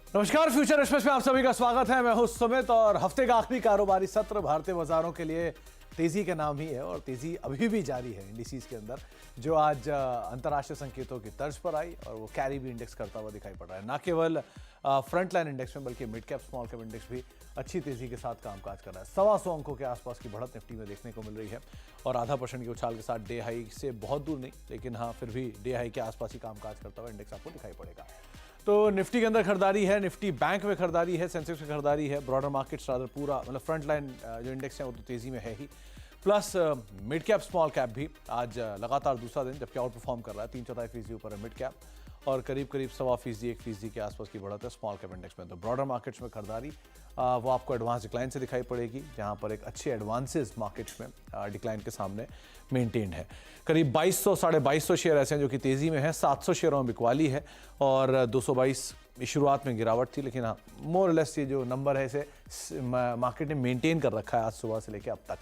नमस्कार, future express में आप सभी का स्वागत है। मैं हूं सुमित और हफ्ते का आखिरी कारोबारी सत्र भारतीय बाजारों के लिए तेजी के नाम ही है और तेजी अभी भी जारी है इंडिसेस के अंदर, जो आज अंतर्राष्ट्रीय संकेतों की तर्ज पर आई और वो कैरी भी इंडेक्स करता हुआ दिखाई पड़ रहा है। न केवल फ्रंट लाइन इंडेक्स में बल्कि mid cap small cap index भी अच्छी तेजी के साथ कामकाज कर रहा है। 125 अंकों के आसपास की बढ़त निफ्टी में देखने को मिल रही है और आधा % की उछाल के साथ डे हाई से बहुत दूर नहीं, लेकिन हाँ फिर भी डे हाई के आसपास ही कामकाज करता हुआ इंडेक्स आपको दिखाई पड़ेगा। तो निफ्टी के अंदर खरीदारी है, निफ्टी बैंक में खरीदारी है, सेंसेक्स में खरीदारी है, ब्रॉडर मार्केट्स रादर पूरा मतलब फ्रंट लाइन जो इंडेक्स है वो तो तेजी में है ही, plus mid cap small cap भी आज लगातार दूसरा दिन जबकि आउट परफॉर्म कर रहा है। 3/4% ऊपर है मिड कैप और करीब 1.25% 1% के आसपास की बढ़त है स्मॉल कैप इंडेक्स में। तो ब्रॉडर मार्केट्स में खरीदारी वो आपको एडवांस डिक्लाइन से दिखाई पड़ेगी, जहां पर एक अच्छे एडवांसेस मार्केट्स में डिक्लाइन के सामने मेंटेन है। करीब 2200 साढ़े 2200 शेयर ऐसे हैं जो कि तेजी में है, 700 शेयरों में बिकवाली है और 222 शुरुआत में गिरावट थी, लेकिन हाँ मोर लेस ये जो नंबर है इसे मार्केट ने मेंटेन कर रखा है आज सुबह से लेकर अब तक।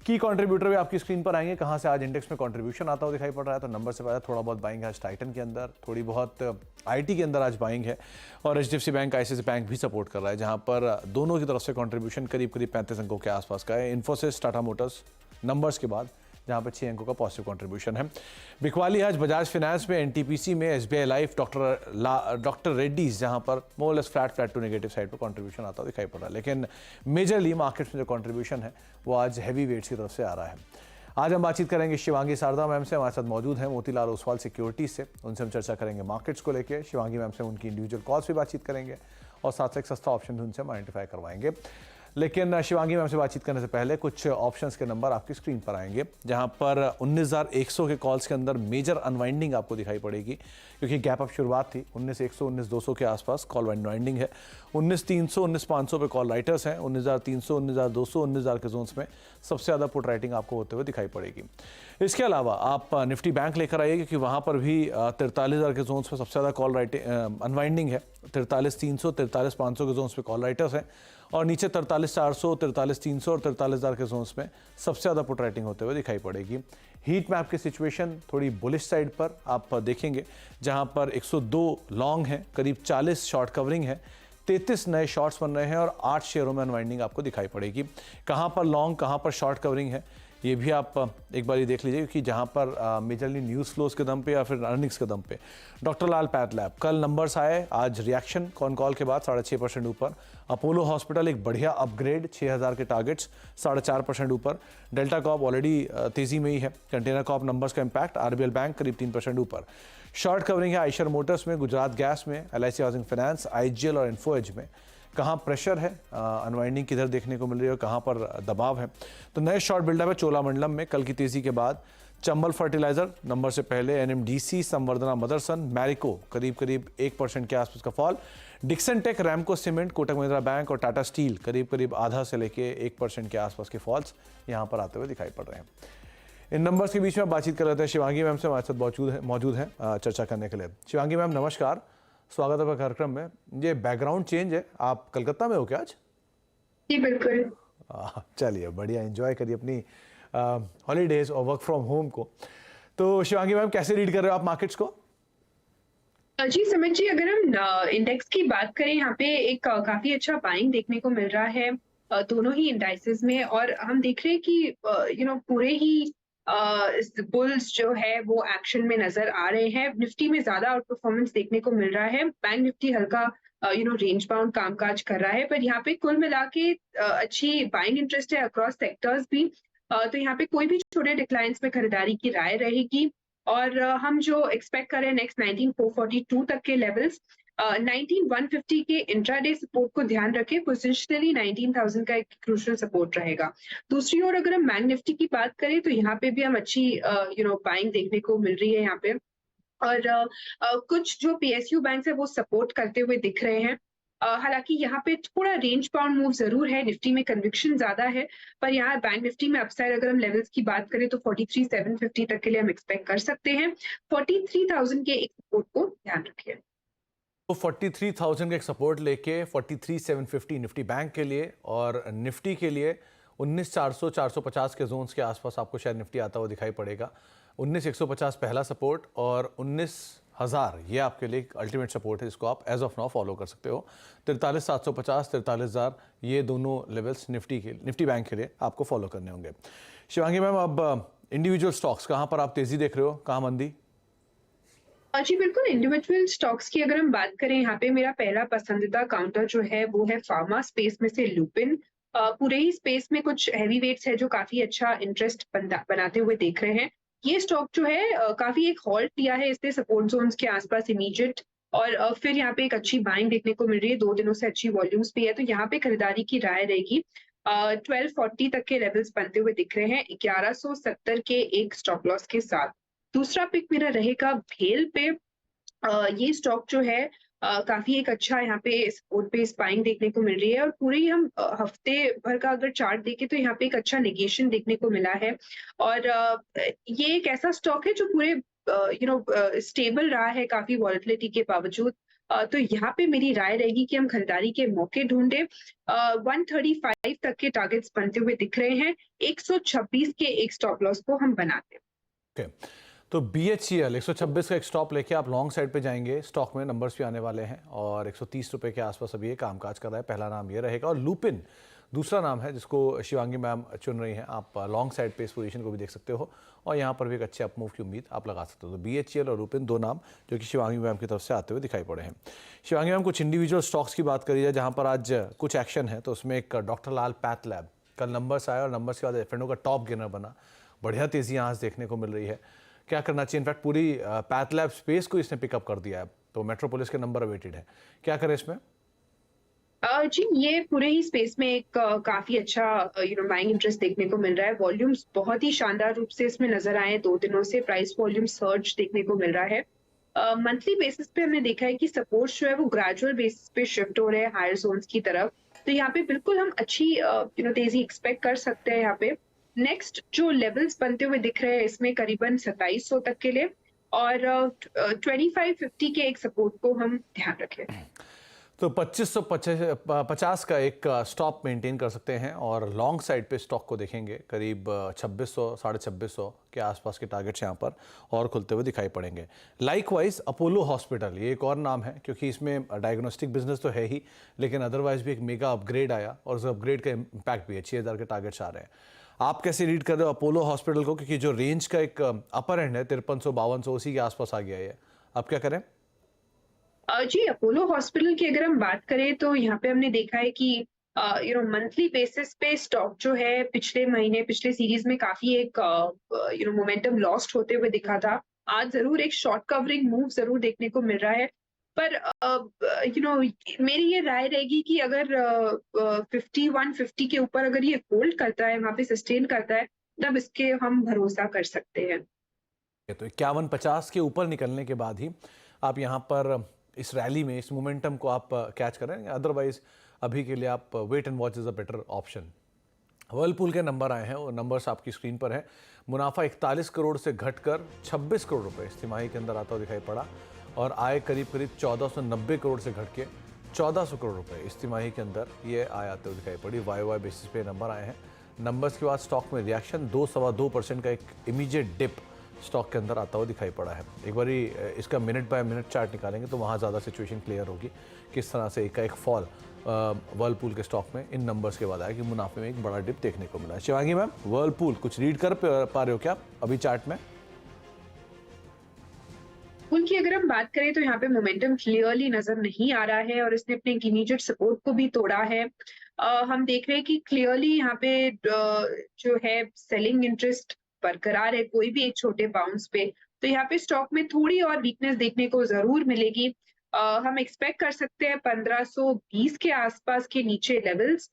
की कंट्रीब्यूटर भी आपकी स्क्रीन पर आएंगे, कहां से आज इंडेक्स में कंट्रीब्यूशन आता हुआ दिखाई पड़ रहा है। तो नंबर से पता थोड़ा बहुत बाइंग है आज टाइटन के अंदर, थोड़ी बहुत आईटी के अंदर आज बाइंग है और एचडीएफसी बैंक आईसीआईसी बैंक भी सपोर्ट कर रहा है, जहां पर दोनों की तरफ से कंट्रीब्यूशन करीब 35 अंकों के आसपास का है। इन्फोसिस टाटा मोटर्स नंबर्स के बाद जहां पर 6 अंकों का पॉजिटिव कंट्रीब्यूशन है। बिकवाली आज बजाज फाइनेंस में, एनटीपीसी में, एसबीआई लाइफ, डॉक्टर रेड्डीज जहां पर more less flat to negative side पर कंट्रीब्यूशन आता दिखाई पड़ रहा है। लेकिन मेजरली मार्केट्स में जो कंट्रीब्यूशन है वो आज हैवी वेट्स की तरफ से आ रहा है। आज हम बातचीत करेंगे शिवांगी शारदा मैम से, हमारे साथ मौजूद हैं मोतीलाल ओसवाल सिक्योरिटीज से, उनसे हम चर्चा करेंगे मार्केट्स को लेकर। शिवांगी मैम से उनकी इंडिविजुअल कॉल्स पे बातचीत करेंगे और साथ से एक सस्ता ऑप्शन भी उनसे हम आइडेंटिफाई करवाएंगे। लेकिन शिवांगी मैम से बातचीत करने से पहले कुछ ऑप्शंस के नंबर आपकी स्क्रीन पर आएंगे, जहां पर 19,100 के कॉल्स के अंदर मेजर अनवाइंडिंग आपको दिखाई पड़ेगी, क्योंकि गैप अप शुरुआत थी 19,100 19,200 के आसपास कॉल अनवाइंडिंग है। 19,300 19,500 पे कॉल राइटर्स हैं, 19,300 19,200 19,000 के जोन्स में सबसे ज़्यादा पुट राइटिंग आपको होते हुए दिखाई पड़ेगी। इसके अलावा आप निफ्टी बैंक लेकर आइए, क्योंकि वहाँ पर भी 43,000 के जोन्स में सबसे ज़्यादा कॉल राइटिंग अनवाइंडिंग है। 43,300 43,500 के जोन्स पे कॉल राइटर्स हैं और नीचे 43,400 43,300 और 43,000 के जोन्स में सबसे ज़्यादा पुट राइटिंग होते हुए दिखाई पड़ेगी। हीट मैप की सिचुएशन थोड़ी बुलिश साइड पर आप देखेंगे, जहां पर 102 लॉन्ग हैं, करीब 40 शॉर्ट कवरिंग है, 33 नए शॉर्ट्स बन रहे हैं और 8 शेयरों में अनवाइंडिंग आपको दिखाई पड़ेगी। कहां पर लॉन्ग कहां पर शॉर्ट कवरिंग है ये भी आप एक बार देख लीजिए, क्योंकि जहां पर मेजरली न्यूज़ फ्लोज के दम पे या फिर अर्निंग्स के दम पे डॉक्टर लाल पैथ लैब कल नंबर्स आए, आज रिएक्शन कॉल के बाद 6.5% ऊपर। अपोलो हॉस्पिटल एक बढ़िया अपग्रेड, 6,000 के टारगेट्स 4.5% ऊपर। डेल्टा कॉप ऑलरेडी तेजी में ही है। कंटेनर कॉप नंबर्स का इंपैक्ट, आरबीएल बैंक करीब 3% ऊपर। शॉर्ट कवरिंग है आइशर मोटर्स में, गुजरात गैस में, एलआईसी हाउसिंग फाइनेंस, आईजीएल और इन्फो एज में। कहाँ प्रेशर है, अनवाइंडिंग किधर देखने को मिल रही है और कहाँ पर दबाव है। तो नए शॉर्ट बिल्डअप है चोलामंडलम में कल की तेजी के बाद। चंबल फर्टिलाइजर नंबर से पहले, एनएमडीसी, संवर्धना मदरसन, मैरिको करीब 1% के आसपास का fall. Dixon tech, Ramco cement, Kotak Mahindra bank और टाटा स्टील करीब आधा से लेके 1% के आसपास के फॉल्स यहाँ पर आते हुए दिखाई पड़ रहे हैं। इन नंबर्स के बीच में बातचीत कर रहे थे शिवांगी मैम से, हमारे साथ मौजूद है चर्चा करने के लिए। शिवांगी मैम नमस्कार, स्वागत है कार्यक्रम में। ये बैकग्राउंड चेंज है, आप कलकत्ता में हो क्या आज? जी बिल्कुल। चलिए बढ़िया, एंजॉय करिए अपनी हॉलीडेज और वर्क फ्रॉम होम को। तो शिवांगी मैम कैसे रीड कर रहे हो आप मार्केट्स को? जी सुमित जी, अगर हम इंडेक्स की बात करें, यहाँ पे एक काफी अच्छा बाइंग देखने को मिल रहा है दोनों ही इंडाइसेस में, और हम देख रहे हैं कि पूरे ही बुल्स जो है वो एक्शन में नजर आ रहे हैं। निफ्टी में ज्यादा आउट परफॉर्मेंस देखने को मिल रहा है, बैंक निफ्टी हल्का रेंज बाउंड कामकाज कर रहा है, पर यहाँ पे कुल मिला के अच्छी बाइंग इंटरेस्ट है अक्रॉस सेक्टर्स भी। तो यहाँ पे कोई भी छोटे डिक्लाइंस में खरीदारी की राय रहेगी और हम जो एक्सपेक्ट कर रहे हैं नेक्स्ट 19,442 तक के लेवल्स, 19,150 के इंट्राडे सपोर्ट को ध्यान रखें। पोजिशनली 19,000 का एक क्रूशियल सपोर्ट रहेगा। दूसरी ओर अगर हम बैंक निफ्टी की बात करें तो यहाँ पे भी हम अच्छी बाइंग देखने को मिल रही है यहाँ पे, और कुछ जो पीएसयू बैंक है वो सपोर्ट करते हुए दिख रहे हैं। हालांकि यहाँ पे थोड़ा रेंज बाउंड मूव जरूर है, निफ्टी में कन्विक्शन ज्यादा है, पर यहाँ बैंक निफ्टी में अपसाइड अगर हम लेवल्स की बात करें तो 43,750 तक के लिए हम एक्सपेक्ट कर सकते हैं। 43,000 के एक सपोर्ट को ध्यान रखिए। तो 43,000 का एक सपोर्ट लेके 43,750 निफ्टी बैंक के लिए और निफ्टी के लिए 19,400 450 के जोन्स के आसपास आपको शायद निफ्टी आता हुआ दिखाई पड़ेगा। 19,150 पहला सपोर्ट और 19 1000 ये आपके लिए एक अल्टीमेट सपोर्ट है जिसको आप एज ऑफ नाउ फॉलो कर सकते हो। 43,750, 43,000 ये दोनों लेवल्स निफ्टी बैंक के लिए आपको फॉलो करने होंगे। शिवांगी मैम, अब इंडिविजुअल स्टॉक्स कहाँ पर आप तेजी देख रहे हो, कहाँ मंदी? जी बिल्कुल, इंडिविजुअल स्टॉक्स की अगर हम बात करें, यहाँ पे मेरा पहला पसंदीदा काउंटर जो है वो है फार्मा स्पेस में से लुपिन। पूरे ही स्पेस में कुछ हैवी वेट्स है जो काफी अच्छा इंटरेस्ट बनाते हुए देख रहे हैं। ये स्टॉक जो है काफी एक हॉल्ट लिया है इसने सपोर्ट जोन्स के आसपास इमीडिएट, और फिर यहाँ पे एक अच्छी बाइंग देखने को मिल रही है, 2 दिनों से अच्छी वॉल्यूम्स भी है, तो यहाँ पे खरीदारी की राय रहेगी। 1240 तक के लेवल्स बनते हुए दिख रहे हैं 1170 के एक स्टॉप लॉस के साथ। दूसरा पिक मेरा रहेगा भेल पे। ये स्टॉक जो है काफी एक अच्छा यहाँ पे सपोर्ट पे स्पाइंग देखने को मिल रही है, और पूरे ही हम हफ्ते भर का अगर चार्ट देखें तो यहाँ पे एक अच्छा नेगेशन देखने को मिला है। और ये एक ऐसा स्टॉक है जो पूरे स्टेबल रहा है काफी वॉलेटिलिटी के बावजूद। तो यहाँ पे मेरी राय रहेगी कि हम खरीदारी के मौके ढूंढे। 135 तक के टारगेट्स बनते हुए दिख रहे हैं, 126 के एक स्टॉप लॉस को हम बनाते हैं। ओके, तो BHEL 126 का एक स्टॉप लेके आप लॉन्ग साइड पे जाएंगे। स्टॉक में नंबर्स भी आने वाले हैं और 130 रुपए के आसपास अभी ये कामकाज कर रहा है। पहला नाम ये रहेगा, और लुपिन दूसरा नाम है जिसको शिवांगी मैम चुन रही हैं। आप लॉन्ग साइड पे इस पोजीशन को भी देख सकते हो और यहाँ पर भी एक अच्छे अपमूव की उम्मीद आप लगा सकते हो। तो BHEL और लुपिन दो नाम जो कि शिवांगी मैम की तरफ से आते हुए दिखाई पड़े हैं। शिवांगी मैम, कुछ इंडिविजुअल स्टॉक्स की बात करी जाए जहाँ पर आज कुछ एक्शन है, तो उसमें एक डॉक्टर लाल पैथलैब, कल नंबर्स आए और नंबर्स के बाद एफ&ओ का टॉप गेनर बना। बढ़िया तेजी यहाँ आज देखने को मिल रही है। क्या करना चाहिए? इनफैक्ट पूरी पैथलैब स्पेस को इसने पिकअप कर दिया है, तो मेट्रोपोलिस के नंबर अवेटेड है। क्या करें इसमें? जी, ये पूरे ही स्पेस में एक काफी अच्छा बाइंग इंटरेस्ट देखने को मिल रहा है। वॉल्यूम्स बहुत ही शानदार रूप से इसमें नजर आए हैं, 2 दिनों से प्राइस वॉल्यूम सर्ज देखने को मिल रहा है। मंथली बेसिस पे हमने देखा है कि सपोर्ट जो है वो ग्रेजुअल बेसिस पे शिफ्ट हो रहे हैं हायर जोन्स की तरफ, तो यहाँ पे बिल्कुल हम अच्छी तेजी एक्सपेक्ट कर सकते हैं। यहाँ पे नेक्स्ट जो लेवल्स बनते हुए दिख रहे हैं इसमें करीबन 2700 तक के लिए, और 2550 के एक सपोर्ट को हम ध्यान रखें। तो 2550 का एक स्टॉप मेंटेन कर सकते हैं और लॉन्ग साइड पे स्टॉक को देखेंगे करीब 2600 2650 के आसपास के टारगेट्स यहाँ पर और खुलते हुए दिखाई पड़ेंगे। लाइकवाइज अपोलो हॉस्पिटल, ये एक और नाम है क्योंकि इसमें डायग्नोस्टिक बिजनेस तो है ही, लेकिन अदरवाइज भी एक मेगा अपग्रेड आया और उस अपग्रेड का इम्पैक्ट भी है। 6000 के टारगेट्स आ रहे हैं। आप कैसे रीड कर रहे हो अपोलो हॉस्पिटल को, क्योंकि जो रेंज का एक अपर एंड है 5300-5200 उसी के आसपास आ गया है। अब क्या करें? जी, अपोलो हॉस्पिटल की अगर हम बात करें तो यहाँ पे हमने देखा है कि मंथली बेसिस पे स्टॉक जो है पिछले महीने पिछले सीरीज में काफी एक मोमेंटम लॉस्ट होते हुए दिखा था। आज जरूर एक शॉर्ट कवरिंग मूव जरूर देखने को मिल रहा है, पर मेरी ये राय रहेगी कि अगर 5150 के ऊपर अगर ये होल्ड करता है, वहां पे सस्टेन करता है, तब इसके हम भरोसा कर सकते हैं। तो 5150 के ऊपर निकलने के बाद ही आप यहाँ पर इस रैली में इस मोमेंटम को आप कैच करें, अदरवाइज अभी के लिए आप wait and watch is a better option. Whirlpool के नंबर आए हैं, वो नंबर्स आपकी स्क्रीन पर हैं। मुनाफा 41 करोड़ से घटकर 26 करोड़ रुपए इस तिमाही के अंदर आता हुआ दिखाई पड़ा, और आय करीब 1490 करोड़ से घट के 1400 करोड़ रुपए इस तिमाही के अंदर ये आय आते हुए दिखाई पड़ी। वाई बेसिस पे नंबर आए हैं। नंबर्स के बाद स्टॉक में रिएक्शन 2-2.25% का एक इमीडिएट डिप स्टॉक के अंदर आता हुआ दिखाई पड़ा है। एक बार इसका मिनट बाय मिनट चार्ट निकालेंगे तो वहाँ ज़्यादा सिचुएशन क्लियर होगी किस तरह से एक फॉल वर्लपूल के स्टॉक में इन नंबर्स के बाद आया कि मुनाफे में एक बड़ा डिप देखने को मिला है। शिवांगी मैम, वर्लपूल कुछ रीड कर पा रहे हो क्या अभी चार्ट में? उनकी अगर हम बात करें तो यहाँ पे मोमेंटम क्लियरली नजर नहीं आ रहा है, और इसने अपने इमीडिएट सपोर्ट को भी तोड़ा है। हम देख रहे हैं कि क्लियरली यहाँ पे जो है सेलिंग इंटरेस्ट बरकरार है कोई भी एक छोटे बाउंस पे, तो यहाँ पे स्टॉक में थोड़ी और वीकनेस देखने को जरूर मिलेगी। हम एक्सपेक्ट कर सकते हैं 1520 के आसपास के नीचे लेवल्स,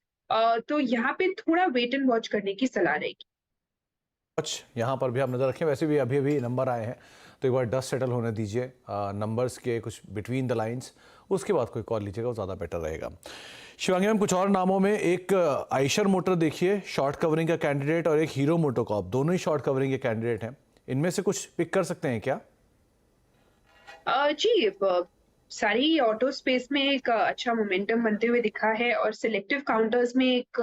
तो यहाँ पे थोड़ा वेट एंड वॉच करने की सलाह रहेगी। यहाँ पर भी आप नजर रखें। वैसे भी अभी अभी नंबर आए हैं तो एक बार डस्ट सेटल होने दीजिए नंबर्स के कुछ बिटवीन द लाइंस, उसके बाद कोई कॉल लीजिएगा, वो ज़्यादा बेटर रहेगा। शिवांगी मैम, कुछ और नामों में एक आइशर मोटर देखिए शॉर्ट कवरिंग का कैंडिडेट, और एक हीरो मोटोकॉर्प, दोनों ही शॉर्ट कवरिंग के कैंडिडेट हैं। इनमें से कुछ पिक कर सकते हैं क्या? जी, सारी ऑटो स्पेस में एक अच्छा मोमेंटम बनते हुए दिखा है, और सिलेक्टिव काउंटर्स में एक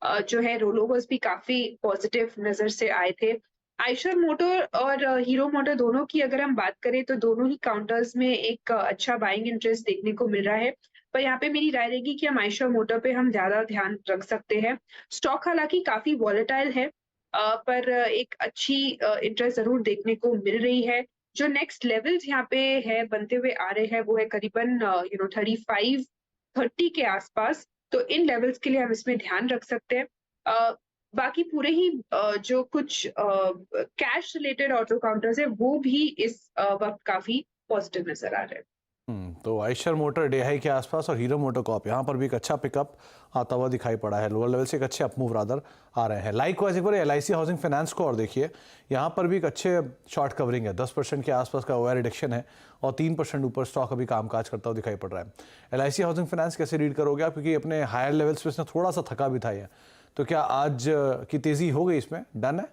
जो है रोलोवर्स भी काफी पॉजिटिव नजर से आए थे। आइशर मोटर और हीरो मोटर दोनों की अगर हम बात करें तो दोनों ही काउंटर्स में एक अच्छा बाइंग इंटरेस्ट देखने को मिल रहा है। पर यहाँ पे मेरी राय रहेगी कि हम आइशर मोटर पे हम ज़्यादा ध्यान रख सकते हैं। स्टॉक हालाँकि काफ़ी वॉलेटाइल है, पर एक अच्छी इंटरेस्ट ज़रूर देखने को मिल रही है। जो नेक्स्ट लेवल्स यहाँ पे है बनते हुए आ रहे हैं वो है करीबन 35-30 के आसपास। तो इन लेवल्स के लिए हम इसमें ध्यान रख सकते हैं। बाकी पूरे ही जो कुछ कैश रिलेटेड ऑटो काउंटर्स है वो भी इस वक़्त काफ़ी पॉजिटिव नज़र आ रहे हैं। तो आयशर मोटर डे हाई के आसपास और हीरो मोटर कॉप यहाँ पर भी एक अच्छा पिकअप आता हुआ दिखाई पड़ा है। लोअर लेवल से एक अच्छे अपमूव रादर आ रहे हैं। लाइकवाइज एक बार LIC हाउसिंग फाइनेंस को और देखिए, यहाँ पर भी एक अच्छे शॉर्ट कवरिंग है। 10% के आसपास का ओवर रिडक्शन है और 3% ऊपर स्टॉक अभी कामकाज करता हुआ दिखाई पड़ रहा है। LIC हाउसिंग फाइनेंस कैसे रीड करोगे आप, क्योंकि अपने हायर लेवल्स पे इसने थोड़ा सा थका भी था है। तो क्या आज की तेजी हो गई इसमें, डन है?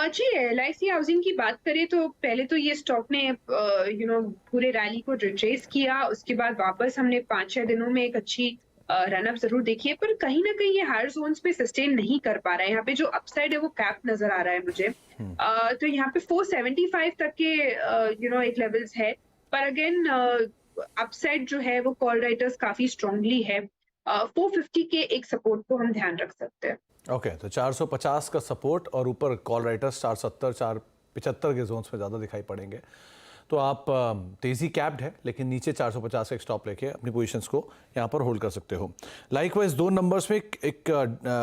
जी, एलआईसी हाउसिंग की बात करें तो पहले तो ये स्टॉक ने पूरे रैली को रिट्रेस किया, उसके बाद वापस हमने 5-6 दिनों में एक अच्छी रन अप ज़रूर देखी है, पर कहीं न कहीं ये हायर ज़ोन्स पे सस्टेन नहीं कर पा रहा है। यहाँ पे जो अपसाइड है वो कैप नज़र आ रहा है मुझे। तो यहाँ पे 475 तक के एक लेवल्स है, पर अगेन अपसाइड जो है वो कॉल राइटर्स काफ़ी स्ट्रांगली है। 450 के एक सपोर्ट को हम ध्यान रख सकते हैं। ओके, तो 450 का सपोर्ट और ऊपर कॉल राइटर्स 470 475 के जोन्स में ज़्यादा दिखाई पड़ेंगे। तो आप तेज़ी कैप्ड है, लेकिन नीचे 450 का एक स्टॉप लेके अपनी पोजीशंस को यहाँ पर होल्ड कर सकते हो। लाइकवाइज दो नंबर्स में एक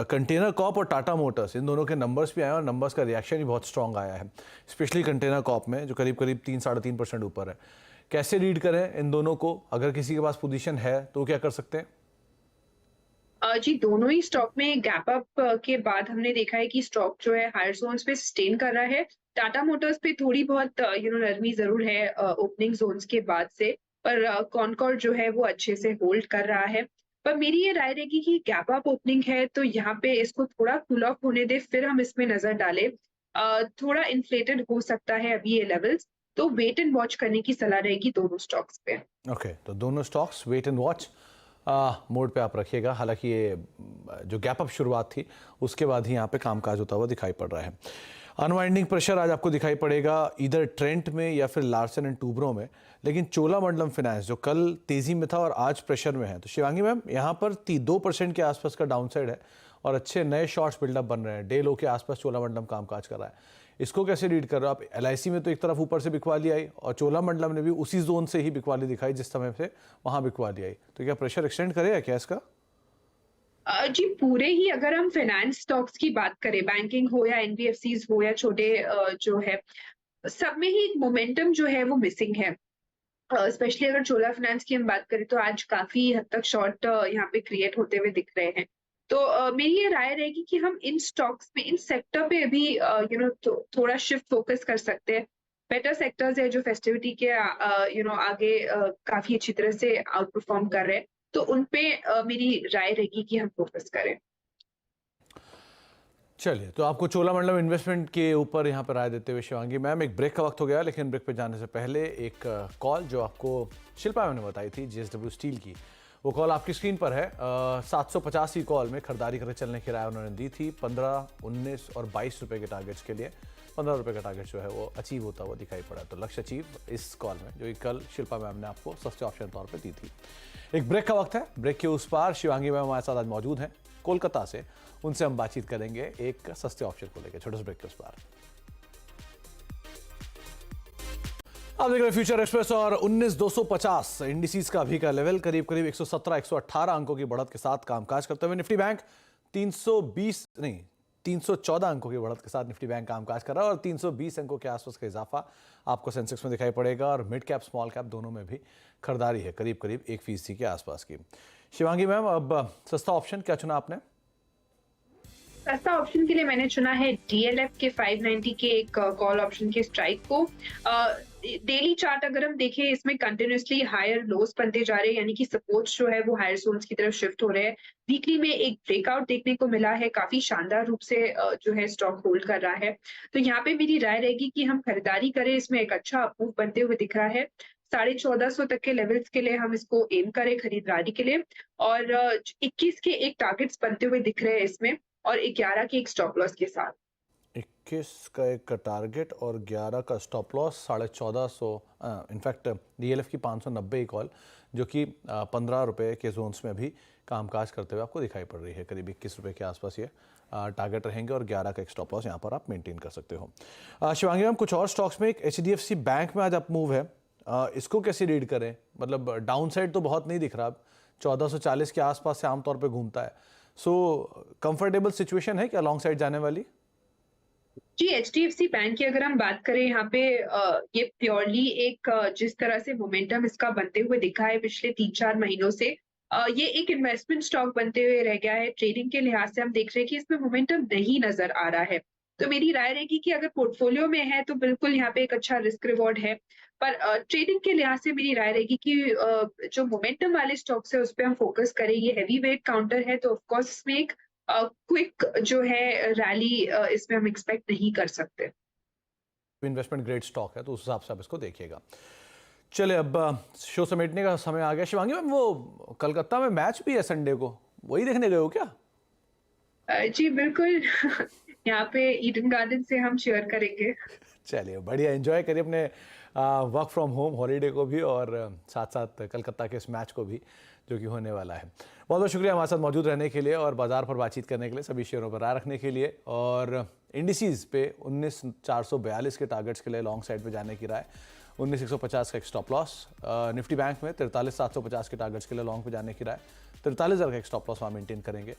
कंटेनर कॉप और टाटा मोटर्स, इन दोनों के नंबर्स भी आए और नंबर्स का रिएक्शन भी बहुत स्ट्रॉन्ग आया है, स्पेशली कंटेनर कॉप में जो करीब करीब 3-3.5% ऊपर है। कैसे रीड करें इन दोनों को? अगर किसी के पास पोजीशन है तो क्या कर सकते हैं? जी, दोनों ही स्टॉक में गैप अप के बाद हमने देखा है कि स्टॉक जो है हायर ज़ोन्स पे सस्टेन कर रहा है। टाटा मोटर्स पे थोड़ी बहुत नरमी ज़रूर है ओपनिंग ज़ोन्स के बाद से, पर कॉनकॉर्ड जो है वो अच्छे से होल्ड कर रहा है। पर मेरी ये राय रहेगी कि गैप अप ओपनिंग है तो यहाँ पे इसको थोड़ा कूल ऑफ होने दें, फिर हम इसमें नज़र डालें। थोड़ा इन्फ्लेटेड हो सकता है अभी ये लेवल्स, तो वेट एंड वॉच करने की सलाह रहेगी दोनों स्टॉक्स पे। ओके, तो दोनों stocks wait and watch mode पे आप रखिएगा। हालांकि ये जो गैप अप शुरुआत थी उसके बाद ही यहाँ पे कामकाज होता हुआ दिखाई पड़ रहा है। अनवाइंडिंग प्रेशर आज आपको दिखाई पड़ेगा इधर ट्रेंट में या फिर लार्सन एंड टूब्रो में, लेकिन चोलामंडलम फाइनेंस जो कल तेजी में था और आज प्रेशर में है। तो शिवांगी मैम, यहाँ पर 2% के आसपास का डाउनसाइड है और अच्छे नए शॉर्ट्स बिल्डअप बन रहे हैं। डे लो के आसपास चोलामंडलम कामकाज कर रहा है। इसको कैसे रीड कर रहे हो आप? LIC में तो एक तरफ ऊपर से बिकवाली आई और चोलामंडलम ने भी उसी जोन से ही बिकवाली दिखाई जिस समय से वहां बिकवाली आई। तो क्या प्रेशर एक्सटेंड करेगा क्या इसका? जी, पूरे ही अगर हम फाइनेंस स्टॉक्स की बात करें, बैंकिंग हो या एनबीएफसीज हो या छोटे जो है, सब में ही मोमेंटम जो है वो मिसिंग है। स्पेशली अगर चोला फाइनेंस की हम बात करें तो आज काफ़ी हद तक शॉर्ट यहाँ पे क्रिएट होते हुए दिख रहे हैं। तो मेरी ये राय रहेगी कि हम इन स्टॉक्स में, इन सेक्टर पे अभी थोड़ा शिफ्ट फोकस कर सकते हैं। बेटर सेक्टर्स है जो फेस्टिविटी के आगे काफ़ी अच्छी तरह से आउट परफॉर्म कर रहे हैं। तो उन पे मेरी राय रहेगी कि हम फोकस करें। चलिए, तो आपको चोलामंडलम इन्वेस्टमेंट के ऊपर यहाँ पर राय देते हुए शिवांगी मैम, एक ब्रेक का वक्त हो गया, लेकिन ब्रेक पे जाने से पहले एक कॉल जो आपको शिल्पा मैम ने बताई थी JSW स्टील की, वो कॉल आपकी स्क्रीन पर है। 750 कॉल में खरीदारी करके चलने की राय उन्होंने दी थी 15, 19 और 22 रुपये के टारगेट्स के लिए। 15 रुपये का टारगेट जो है वो अचीव होता हुआ दिखाई पड़ा। तो लक्ष्य अचीव इस कॉल में, जो कि कल शिल्पा मैम ने आपको सस्ते ऑप्शन तौर पर दी थी। एक ब्रेक का वक्त है, ब्रेक के उस पार शिवांगी मैम हमारे साथ आज मौजूद हैं कोलकाता से। उनसे हम बातचीत करेंगे एक सस्ते ऑप्शन को लेकर। छोटे से ब्रेक के उस पार आप देख रहे हैं फ्यूचर एक्सप्रेस और 19,250 इंडिसेस का अभी का लेवल करीब करीब 117-118 अंकों की बढ़त के साथ कामकाज करते हुए निफ्टी बैंक 314 अंकों की बढ़त के साथ निफ्टी बैंक कामकाज कर रहा है और 320 अंकों के आसपास का इजाफा आपको सेंसेक्स में दिखाई पड़ेगा और मिड कैप स्मॉल कैप दोनों में भी खरीदारी है करीब करीब 1% के आसपास की। शिवांगी मैम, अब सस्ता ऑप्शन क्या चुना आपने? सस्ता ऑप्शन के लिए मैंने चुना है DLF के 590 के एक कॉल ऑप्शन के स्ट्राइक को। डेली चार्ट अगर हम देखें, इसमें कंटिन्यूअसली हायर लोस बनते जा रहे हैं, यानी कि सपोर्ट्स जो है वो हायर जोन्स की तरफ शिफ्ट हो रहे हैं। वीकली में एक ब्रेकआउट देखने को मिला है, काफी शानदार रूप से जो है स्टॉक होल्ड कर रहा है। तो यहाँ पे मेरी राय रहेगी कि हम खरीदारी करें, इसमें एक अच्छा अपूव बनते हुए दिख रहा है। 1450 तक के लेवल्स के लिए हम इसको एम करें खरीदारी के लिए, और 21 के एक टारगेट्स बनते हुए दिख रहे हैं इसमें, और 11 के एक स्टॉप लॉस के साथ। 21 का एक टारगेट और 11 का स्टॉप लॉस, 1450। इनफैक्ट डीएलएफ की 590 कॉल जो कि 15 रुपये के जोन्स में भी कामकाज करते हुए आपको दिखाई पड़ रही है। करीब 21 रुपये के आसपास ये टारगेट रहेंगे और 11 का एक स्टॉप लॉस यहाँ पर आप मेंटेन कर सकते हो। शिवांगी मैम, कुछ और स्टॉक्स में एक एचडीएफसी बैंक में आज अप मूव है, इसको कैसे रीड करें? मतलब डाउन साइड तो बहुत नहीं दिख रहा, अब 1440 के आसपास से आमतौर पे घूमता है। सो कंफर्टेबल सिचुएशन है क्या लॉन्ग साइड जाने वाली? जी, एचडीएफसी बैंक की अगर हम बात करें यहाँ पे ये प्योरली एक जिस तरह से मोमेंटम इसका बनते हुए दिखा है पिछले 3-4 महीनों से, ये एक इन्वेस्टमेंट स्टॉक बनते हुए रह गया है। ट्रेडिंग के लिहाज से हम देख रहे हैं कि इसमें मोमेंटम नहीं नजर आ रहा है। तो मेरी राय रहेगी कि अगर पोर्टफोलियो में है तो बिल्कुल यहाँ पे एक अच्छा रिस्क रिवॉर्ड है। पर ट्रेडिंग के लिहाज से मेरी राय रहेगी कि जो मोमेंटम वाले स्टॉक्स है उस पे हम फोकस करें। ये हैवी वेट काउंटर है तो ऑफ कोर्स इसमें एक क्विक जो है रैली इसमें हम एक्सपेक्ट नहीं कर सकते। इन्वेस्टमेंट ग्रेड स्टॉक है तो उस हिसाब से आप इसको देखिएगा। चलिए, अब शो समेटने का समय आ गया। शिवांगी मैम, वो कलकत्ता में मैच भी है संडे को, वही देखने गए हो क्या? जी बिल्कुल। यहाँ पे ईडन गार्डन से हम शेयर करेंगे। चलिए, बढ़िया, एंजॉय करिए अपने वर्क फ्रॉम होम हॉलीडे को भी और साथ साथ कलकत्ता के इस मैच को भी जो कि होने वाला है। बहुत बहुत शुक्रिया हमारे साथ मौजूद रहने के लिए और बाजार पर बातचीत करने के लिए, सभी शेयरों पर राय रखने के लिए और इंडिसीज पे 19,442 के टारगेट्स के लिए लॉन्ग साइड पे जाने की राय, 19,150 का एक स्टॉप लॉस। निफ्टी बैंक में 43,750 के टारगेट्स के लिए लॉन्ग पे जाने की राय, 43,000 का एक स्टॉप लॉस वहाँ मेंटेन करेंगे।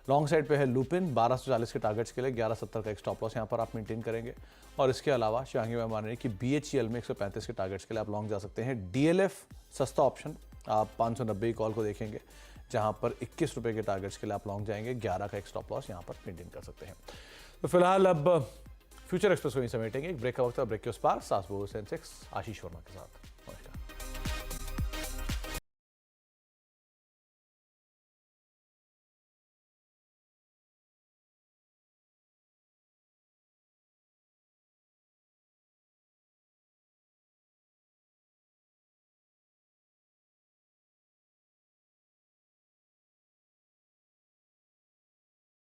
लॉन्ग साइड पे है लुपिन, 1240 के टारगेट्स के लिए 1170 का एक स्टॉप लॉस यहाँ पर आप मेंटेन करेंगे। और इसके अलावा शिवांगी मैम मान रही है कि बीएचईएल में 135 के टारगेट्स के लिए आप लॉन्ग जा सकते हैं। डीएलएफ सस्ता ऑप्शन, आप 590 कॉल को देखेंगे जहाँ पर 21 रुपये के टारगेट्स के लिए आप लॉन्ग जाएंगे, 11 का एक स्टॉप लॉस यहाँ पर मेंटेन कर सकते हैं। तो फिलहाल अब फ्यूचर एक्सप्रेस को ही समेटेंगे, एक ब्रेक का वक्त है, ब्रेक के उस पार सास सेंसेक्स आशीष वर्मा के साथ।